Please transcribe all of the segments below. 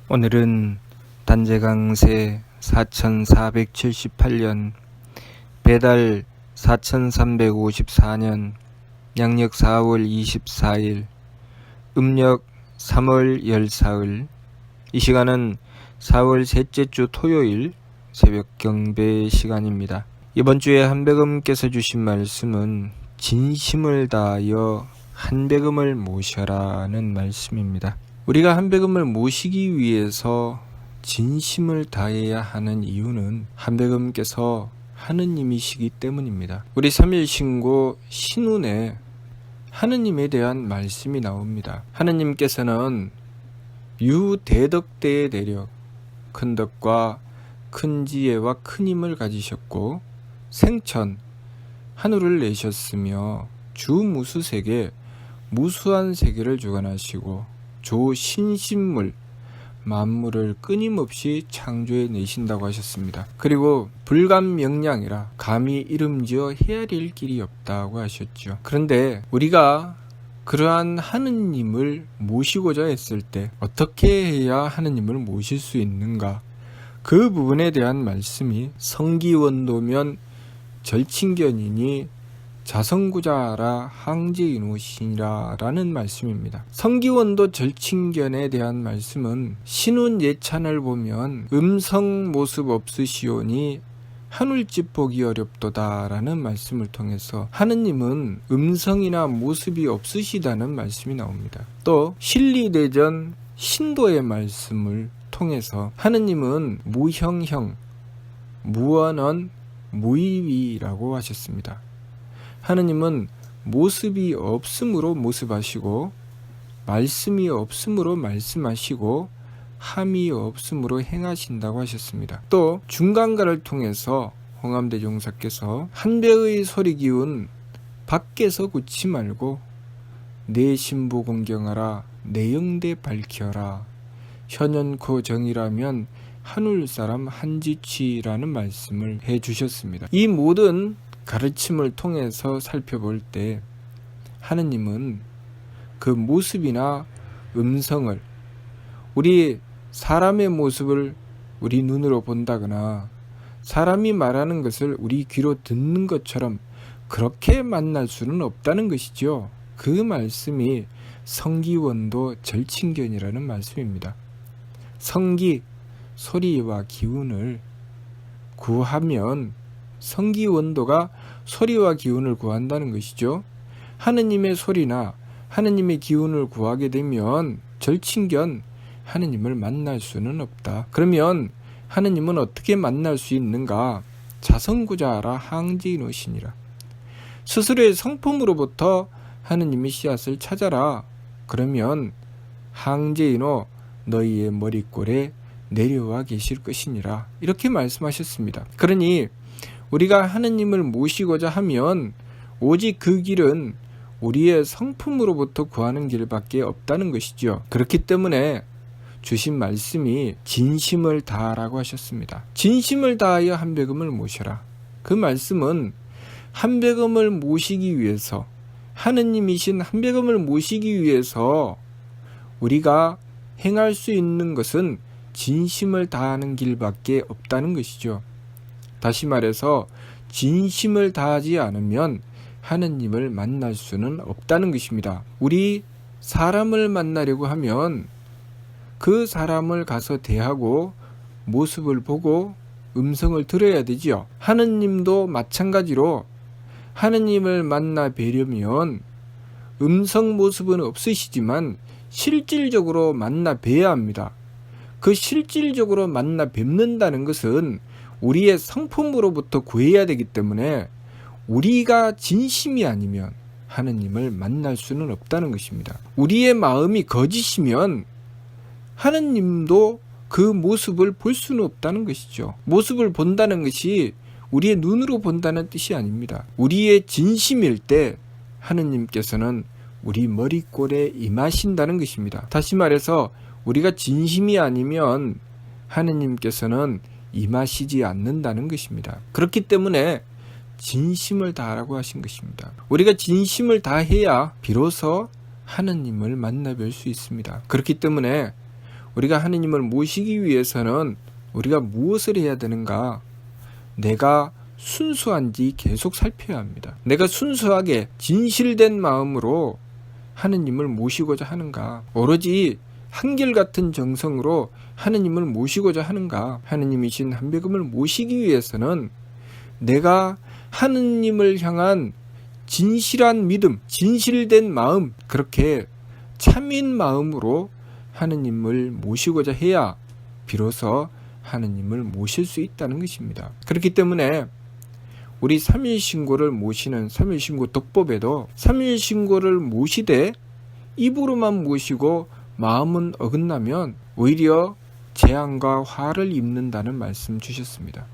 오늘은 단재강세 4478년 배달 4354년 양력 4월 24일 음력 3월 14일 이 시간은 4월 셋째 주 토요일 새벽 경배 시간입니다. 이번 주에 한백음께서 주신 말씀은 진심을 다하여 한백음을 모셔라는 말씀입니다. 우리가 한백음을 모시기 위해서 진심을 다해야 하는 이유는 한백음께서 하느님이시기 때문입니다. 우리 3일 신고 신운에 하느님에 대한 말씀이 나옵니다. 하느님께서는 유대덕대의 대력, 큰 덕과 큰 지혜와 큰 힘을 가지셨고 생천, 하늘을 내셨으며 주무수세계, 무수한 세계를 주관하시고 조신신물, 만물을 끊임없이 창조해 내신다고 하셨습니다. 그리고 불감명량이라 감히 이름지어 헤아릴 길이 없다고 하셨죠. 그런데 우리가 그러한 하느님을 모시고자 했을 때 어떻게 해야 하느님을 모실 수 있는가? 그 부분에 대한 말씀이 성기원도면 절친견이니 자성구자라 항제이노시니라 라는 말씀입니다. 성기원도 절친견에 대한 말씀은 신운 예찬을 보면 음성 모습 없으시오니 하늘집 보기 어렵도다 라는 말씀을 통해서 하느님은 음성이나 모습이 없으시다는 말씀이 나옵니다. 또 신리대전 신도의 말씀을 통해서 하느님은 무형형, 무언언, 무의위라고 하셨습니다. 하느님은 모습이 없으므로 모습하시고 말씀이 없으므로 말씀하시고 함이 없으므로 행하신다고 하셨습니다. 또 중간가를 통해서 홍암대종사께서 한배의 소리 기운 밖에서 굳지 말고 내 신부 공경하라 내 영대 밝혀라 현연코 정이라면 하늘사람 한지치라는 말씀을 해주셨습니다. 이 모든 가르침을 통해서 살펴볼 때 하느님은 그 모습이나 음성을 우리 사람의 모습을 우리 눈으로 본다거나 사람이 말하는 것을 우리 귀로 듣는 것처럼 그렇게 만날 수는 없다는 것이죠. 그 말씀이 성기원도 절친견이라는 말씀입니다. 성기, 소리와 기운을 구하면 성기원도가 소리와 기운을 구한다는 것이죠. 하느님의 소리나 하느님의 기운을 구하게 되면 절친견 하느님을 만날 수는 없다. 그러면 하느님은 어떻게 만날 수 있는가? 자성구자라 항제이노시니라. 스스로의 성품으로부터 하느님의 씨앗을 찾아라. 그러면 항제이노 너희의 머리꼴에 내려와 계실 것이니라. 이렇게 말씀하셨습니다. 그러니 우리가 하느님을 모시고자 하면 오직 그 길은 우리의 성품으로부터 구하는 길밖에 없다는 것이죠. 그렇기 때문에 주신 말씀이 진심을 다하라고 하셨습니다. 진심을 다하여 한백음을 모셔라. 그 말씀은 한백음을 모시기 위해서 하느님이신 한백음을 모시기 위해서 우리가 행할 수 있는 것은 진심을 다하는 길밖에 없다는 것이죠. 다시 말해서 진심을 다하지 않으면 하느님을 만날 수는 없다는 것입니다. 우리 사람을 만나려고 하면 그 사람을 가서 대하고 모습을 보고 음성을 들어야 되지요. 하느님도 마찬가지로 하느님을 만나 뵈려면 음성 모습은 없으시지만 실질적으로 만나 뵈야 합니다. 그 실질적으로 만나 뵙는다는 것은 우리의 성품으로부터 구해야 되기 때문에 우리가 진심이 아니면 하느님을 만날 수는 없다는 것입니다. 우리의 마음이 거짓이면 하느님도 그 모습을 볼 수는 없다는 것이죠. 모습을 본다는 것이 우리의 눈으로 본다는 뜻이 아닙니다. 우리의 진심일 때 하느님께서는 우리 머리꼴에 임하신다는 것입니다. 다시 말해서 우리가 진심이 아니면 하느님께서는 임하시지 않는다는 것입니다. 그렇기 때문에 진심을 다하라고 하신 것입니다. 우리가 진심을 다해야 비로소 하느님을 만나뵐 수 있습니다. 그렇기 때문에 우리가 하느님을 모시기 위해서는 우리가 무엇을 해야 되는가? 내가 순수한지 계속 살펴야 합니다. 내가 순수하게 진실된 마음으로 하느님을 모시고자 하는가? 오로지 한결같은 정성으로 하느님을 모시고자 하는가? 하느님이신 한백음을 모시기 위해서는 내가 하느님을 향한 진실한 믿음, 진실된 마음, 그렇게 참인 마음으로 하느님을 모시고자 해야 비로소 하느님을 모실 수 있다는 것입니다. 그렇기 때문에 우리 삼일신고를 모시는 삼일신고 덕법에도 삼일신고를 모시되 입으로만 모시고 마음은 어긋나면 오히려 재앙과 화를 입는다는 말씀 주셨습니다.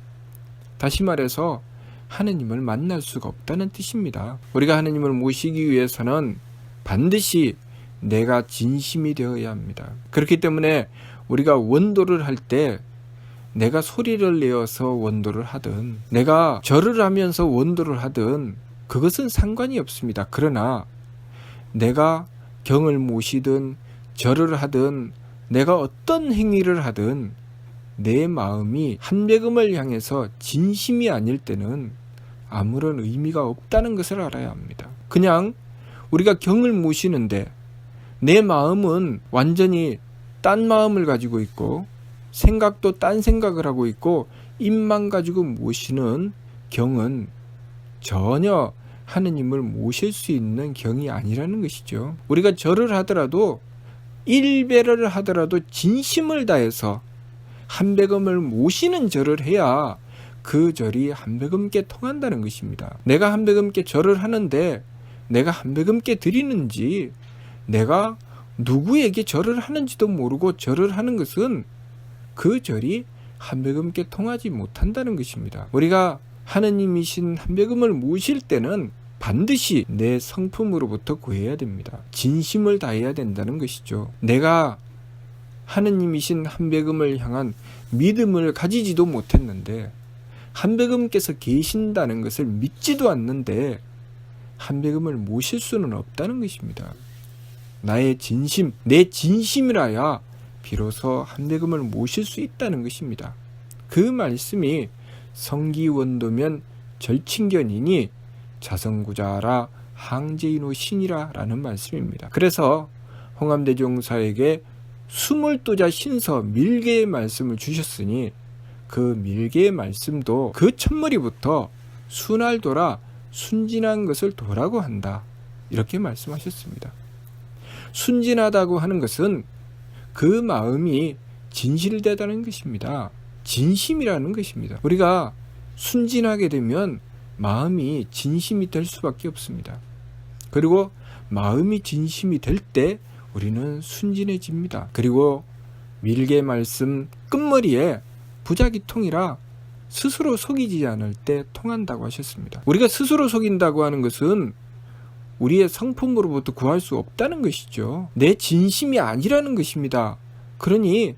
다시 말해서 하느님을 만날 수가 없다는 뜻입니다. 우리가 하느님을 모시기 위해서는 반드시 내가 진심이 되어야 합니다. 그렇기 때문에 우리가 원도를 할 때 내가 소리를 내어서 원도를 하든 내가 절을 하면서 원도를 하든 그것은 상관이 없습니다. 그러나 내가 경을 모시든 절을 하든 내가 어떤 행위를 하든 내 마음이 한백음을 향해서 진심이 아닐 때는 아무런 의미가 없다는 것을 알아야 합니다. 그냥 우리가 경을 모시는데 내 마음은 완전히 딴 마음을 가지고 있고 생각도 딴 생각을 하고 있고 입만 가지고 모시는 경은 전혀 하느님을 모실 수 있는 경이 아니라는 것이죠. 우리가 절을 하더라도 일배를 하더라도 진심을 다해서 한백음을 모시는 절을 해야 그 절이 한백음께 통한다는 것입니다. 내가 한백음께 절을 하는데 내가 한백음께 드리는지 내가 누구에게 절을 하는지도 모르고 절을 하는 것은 그 절이 한백음께 통하지 못한다는 것입니다. 우리가 하느님이신 한백음을 모실 때는 반드시 내 성품으로부터 구해야 됩니다. 진심을 다해야 된다는 것이죠. 내가 하느님이신 한백음을 향한 믿음을 가지지도 못했는데 한백음께서 계신다는 것을 믿지도 않는데 한백음을 모실 수는 없다는 것입니다. 나의 진심, 내 진심이라야 비로소 한백음을 모실 수 있다는 것입니다. 그 말씀이 성기원도면 절친견이니 자성구자라 항제인호 신이라 라는 말씀입니다. 그래서 홍암대종사에게 22자 신서 밀계의 말씀을 주셨으니 그 밀계의 말씀도 그 첫머리부터 순할도라 순진한 것을 도라고 한다. 이렇게 말씀하셨습니다. 순진하다고 하는 것은 그 마음이 진실되다는 것입니다. 진심이라는 것입니다. 우리가 순진하게 되면 마음이 진심이 될 수밖에 없습니다. 그리고 마음이 진심이 될 때 우리는 순진해집니다. 그리고 밀계 말씀 끝머리에 부작위통이라 스스로 속이지 않을 때 통한다고 하셨습니다. 우리가 스스로 속인다고 하는 것은 우리의 성품으로부터 구할 수 없다는 것이죠. 내 진심이 아니라는 것입니다. 그러니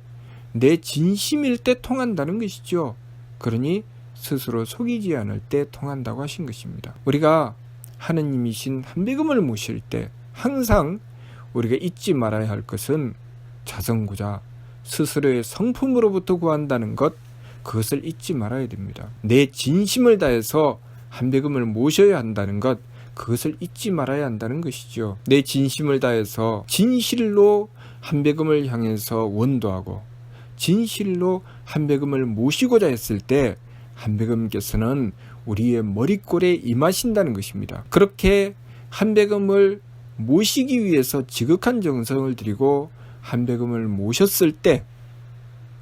내 진심일 때 통한다는 것이죠. 그러니 스스로 속이지 않을 때 통한다고 하신 것입니다. 우리가 하느님이신 한백음을 모실 때 항상 우리가 잊지 말아야 할 것은 자성구자, 스스로의 성품으로부터 구한다는 것, 그것을 잊지 말아야 됩니다. 내 진심을 다해서 한백음을 모셔야 한다는 것, 그것을 잊지 말아야 한다는 것이죠. 내 진심을 다해서 진실로 한백음을 향해서 원도하고 진실로 한백음을 모시고자 했을 때 한백음께서는 우리의 머리꼴에 임하신다는 것입니다. 그렇게 한백음을 모시기 위해서 지극한 정성을 들이고 한백음을 모셨을 때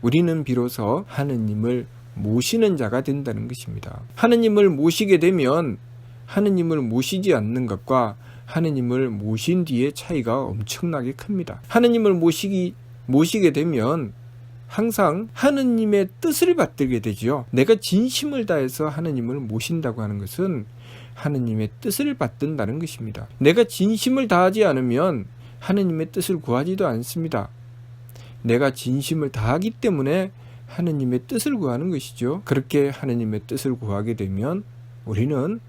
우리는 비로소 하느님을 모시는 자가 된다는 것입니다. 하느님을 모시게 되면 하느님을 모시지 않는 것과 하느님을 모신 뒤의 차이가 엄청나게 큽니다. 하느님을 모시게 되면 항상 하느님의 뜻을 받들게 되죠. 내가 진심을 다해서 하느님을 모신다고 하는 것은 하느님의 뜻을 받든다는 것입니다. 내가 진심을 다하지 않으면 하느님의 뜻을 구하지도 않습니다. 내가 진심을 다하기 때문에 하느님의 뜻을 구하는 것이죠. 그렇게 하느님의 뜻을 구하게 되면 우리는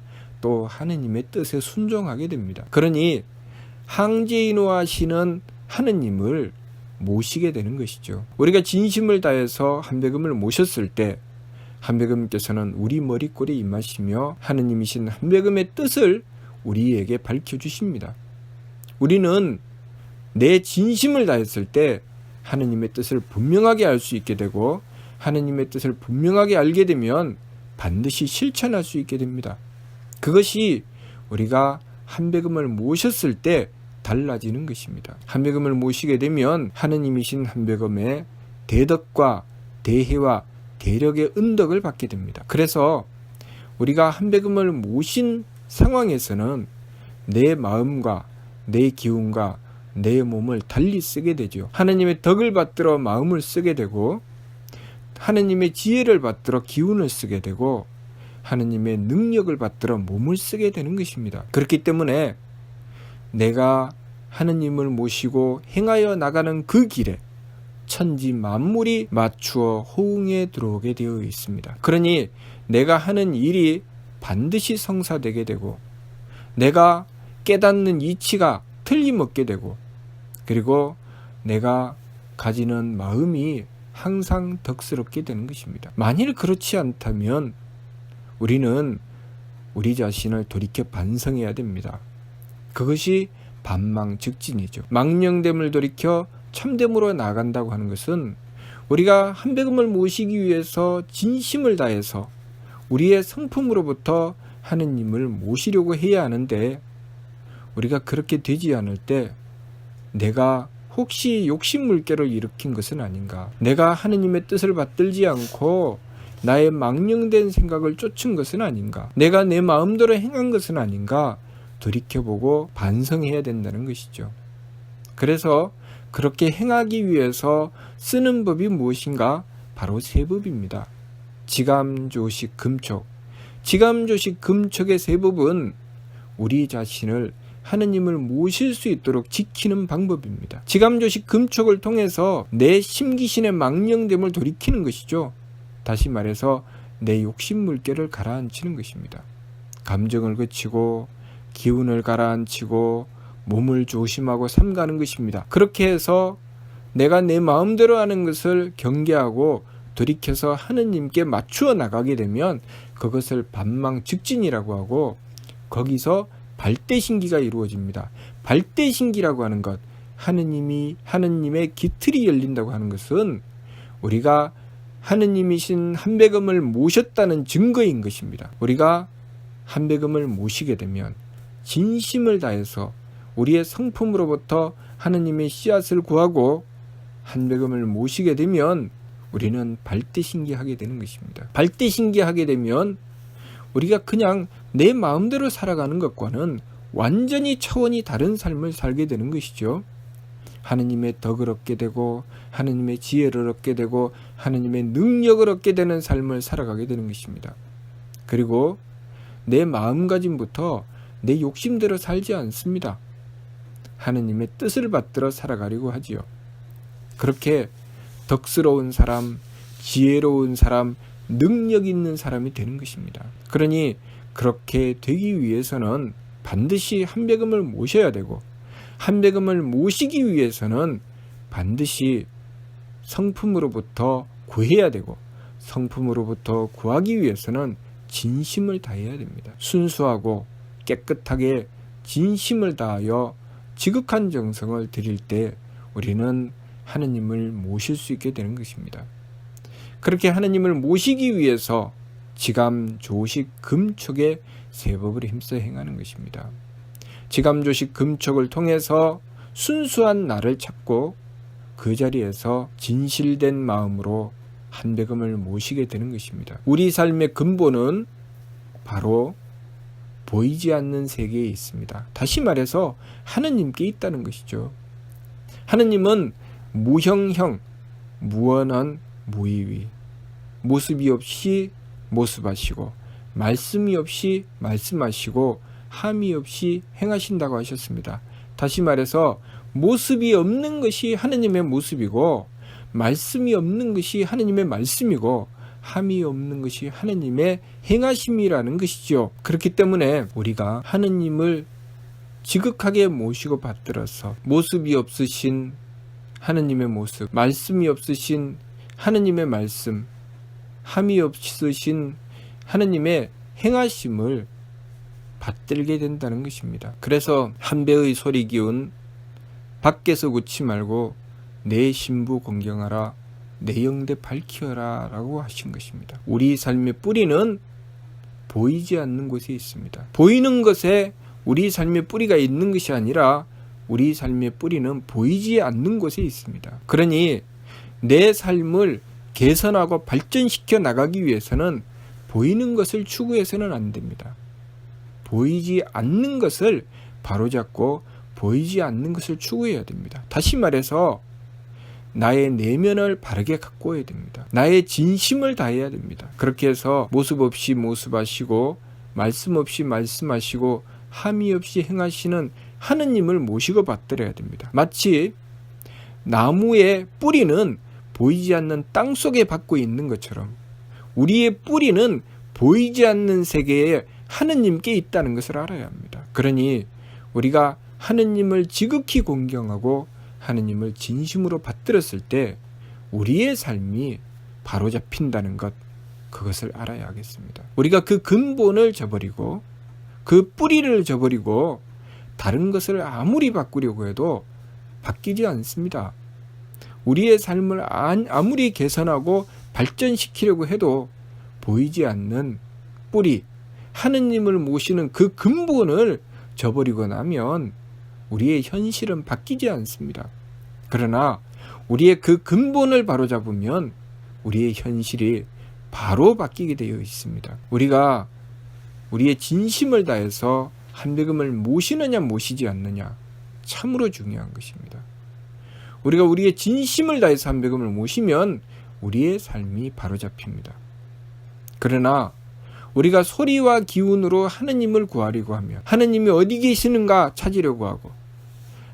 또 하느님의 뜻에 순종하게 됩니다. 그러니 항제인호 하시는 하느님을 모시게 되는 것이죠. 우리가 진심을 다해서 한배금을 모셨을 때 한배금께서는 우리 머리꼴에 임하시며 하느님이신 한배금의 뜻을 우리에게 밝혀주십니다. 우리는 내 진심을 다했을 때 하느님의 뜻을 분명하게 알 수 있게 되고 하느님의 뜻을 분명하게 알게 되면 반드시 실천할 수 있게 됩니다. 그것이 우리가 한배금을 모셨을 때 달라지는 것입니다. 한배금을 모시게 되면 하느님이신 한배금의 대덕과 대혜와 대력의 은덕을 받게 됩니다. 그래서 우리가 한배금을 모신 상황에서는 내 마음과 내 기운과 내 몸을 달리 쓰게 되죠. 하느님의 덕을 받들어 마음을 쓰게 되고 하느님의 지혜를 받들어 기운을 쓰게 되고 하느님의 능력을 받들어 몸을 쓰게 되는 것입니다. 그렇기 때문에 내가 하느님을 모시고 행하여 나가는 그 길에 천지 만물이 맞추어 호응에 들어오게 되어 있습니다. 그러니 내가 하는 일이 반드시 성사되게 되고 내가 깨닫는 이치가 틀림없게 되고 그리고 내가 가지는 마음이 항상 덕스럽게 되는 것입니다. 만일 그렇지 않다면 우리는 우리 자신을 돌이켜 반성해야 됩니다. 그것이 반망즉진이죠. 망령됨을 돌이켜 참됨으로 나아간다고 하는 것은 우리가 한배금을 모시기 위해서 진심을 다해서 우리의 성품으로부터 하느님을 모시려고 해야 하는데 우리가 그렇게 되지 않을 때 내가 혹시 욕심물결을 일으킨 것은 아닌가? 내가 하느님의 뜻을 받들지 않고 나의 망령된 생각을 쫓은 것은 아닌가? 내가 내 마음대로 행한 것은 아닌가? 돌이켜보고 반성해야 된다는 것이죠. 그래서 그렇게 행하기 위해서 쓰는 법이 무엇인가? 바로 세 법입니다. 지감조식 금촉. 지감조식 금촉의 세 법은 우리 자신을 하느님을 모실 수 있도록 지키는 방법입니다. 지감조식 금촉을 통해서 내 심기신의 망령됨을 돌이키는 것이죠. 다시 말해서 내 욕심물결을 가라앉히는 것입니다. 감정을 그치고 기운을 가라앉히고 몸을 조심하고 삼가는 것입니다. 그렇게 해서 내가 내 마음대로 하는 것을 경계하고 돌이켜서 하느님께 맞추어 나가게 되면 그것을 반망즉진이라고 하고 거기서 발대신기가 이루어집니다. 발대신기라고 하는 것, 하느님의 기틀이 열린다고 하는 것은 우리가 하느님이신 한배금을 모셨다는 증거인 것입니다. 우리가 한배금을 모시게 되면 진심을 다해서 우리의 성품으로부터 하느님의 씨앗을 구하고 한배금을 모시게 되면 우리는 발대신기하게 되는 것입니다. 발대신기하게 되면 우리가 그냥 내 마음대로 살아가는 것과는 완전히 차원이 다른 삶을 살게 되는 것이죠. 하느님의 덕을 얻게 되고 하느님의 지혜를 얻게 되고 하느님의 능력을 얻게 되는 삶을 살아가게 되는 것입니다. 그리고 내 마음가짐부터 내 욕심대로 살지 않습니다. 하느님의 뜻을 받들어 살아가려고 하지요. 그렇게 덕스러운 사람, 지혜로운 사람, 능력 있는 사람이 되는 것입니다. 그러니 그렇게 되기 위해서는 반드시 한배금을 모셔야 되고 한배금을 모시기 위해서는 반드시 성품으로부터 구해야 되고 성품으로부터 구하기 위해서는 진심을 다해야 됩니다. 순수하고 깨끗하게 진심을 다하여 지극한 정성을 드릴 때 우리는 하느님을 모실 수 있게 되는 것입니다. 그렇게 하느님을 모시기 위해서 지감, 조식, 금촉의 세 법을 힘써 행하는 것입니다. 지감, 조식, 금촉을 통해서 순수한 나를 찾고 그 자리에서 진실된 마음으로 한배금을 모시게 되는 것입니다. 우리 삶의 근본은 바로 보이지 않는 세계에 있습니다. 다시 말해서 하느님께 있다는 것이죠. 하느님은 무형형, 무언한 무의위, 모습이 없이 모습하시고 말씀이 없이 말씀하시고 함이 없이 행하신다고 하셨습니다. 다시 말해서 모습이 없는 것이 하느님의 모습이고 말씀이 없는 것이 하느님의 말씀이고 함이 없는 것이 하느님의 행하심이라는 것이죠. 그렇기 때문에 우리가 하느님을 지극하게 모시고 받들어서 모습이 없으신 하느님의 모습, 말씀이 없으신 하느님의 말씀, 함이 없으신 하느님의 행하심을 받들게 된다는 것입니다. 그래서 한 배의 소리 기운 밖에서 웃지 말고 내 신부 공경하라, 내 영대 밝히어라 라고 하신 것입니다. 우리 삶의 뿌리는 보이지 않는 곳에 있습니다. 보이는 것에 우리 삶의 뿌리가 있는 것이 아니라 우리 삶의 뿌리는 보이지 않는 곳에 있습니다. 그러니 내 삶을 개선하고 발전시켜 나가기 위해서는 보이는 것을 추구해서는 안 됩니다. 보이지 않는 것을 바로잡고 보이지 않는 것을 추구해야 됩니다. 다시 말해서 나의 내면을 바르게 가꾸어야 됩니다. 나의 진심을 다해야 됩니다. 그렇게 해서 모습 없이 모습하시고 말씀 없이 말씀하시고 함이 없이 행하시는 하느님을 모시고 받들어야 됩니다. 마치 나무의 뿌리는 보이지 않는 땅 속에 박고 있는 것처럼 우리의 뿌리는 보이지 않는 세계에 하느님께 있다는 것을 알아야 합니다. 그러니 우리가 하느님을 지극히 공경하고 하느님을 진심으로 받들었을 때 우리의 삶이 바로잡힌다는 것, 그것을 알아야 하겠습니다. 우리가 그 근본을 저버리고 그 뿌리를 저버리고 다른 것을 아무리 바꾸려고 해도 바뀌지 않습니다. 우리의 삶을 아무리 개선하고 발전시키려고 해도 보이지 않는 뿌리, 하느님을 모시는 그 근본을 저버리고 나면 우리의 현실은 바뀌지 않습니다. 그러나 우리의 그 근본을 바로잡으면 우리의 현실이 바로 바뀌게 되어 있습니다. 우리가 우리의 진심을 다해서 한백음을 모시느냐 모시지 않느냐 참으로 중요한 것입니다. 우리가 우리의 진심을 다해서 한백음을 모시면 우리의 삶이 바로잡힙니다. 그러나 우리가 소리와 기운으로 하느님을 구하려고 하면 하느님이 어디 계시는가 찾으려고 하고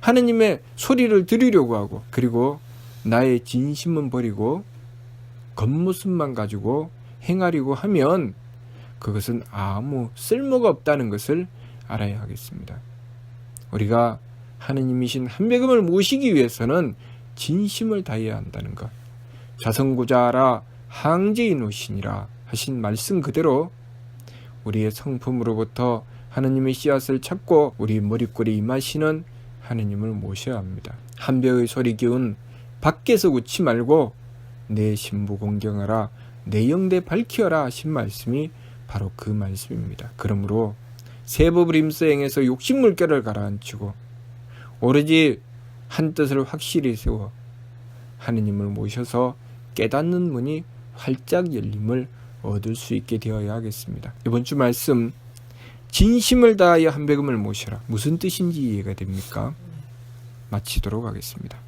하느님의 소리를 들으려고 하고 그리고 나의 진심은 버리고 겉모습만 가지고 행하려고 하면 그것은 아무 쓸모가 없다는 것을 알아야 하겠습니다. 우리가 하느님이신 한백음을 모시기 위해서는 진심을 다해야 한다는 것. 자성구자하라 항제인 오시니라 하신 말씀 그대로 우리의 성품으로부터 하느님의 씨앗을 찾고 우리 머리꼬리 임하시는 하느님을 모셔야 합니다. 한 배의 소리 기운 밖에서 웃지 말고 내 신부 공경하라, 내 영대 밝히어라 하신 말씀이 바로 그 말씀입니다. 그러므로 새 법을 힘써 행해서 욕심물결을 가라앉히고 오로지 한 뜻을 확실히 세워 하느님을 모셔서 깨닫는 문이 활짝 열림을 얻을 수 있게 되어야 하겠습니다. 이번 주 말씀 진심을 다하여 한백음을 모셔라. 무슨 뜻인지 이해가 됩니까? 마치도록 하겠습니다.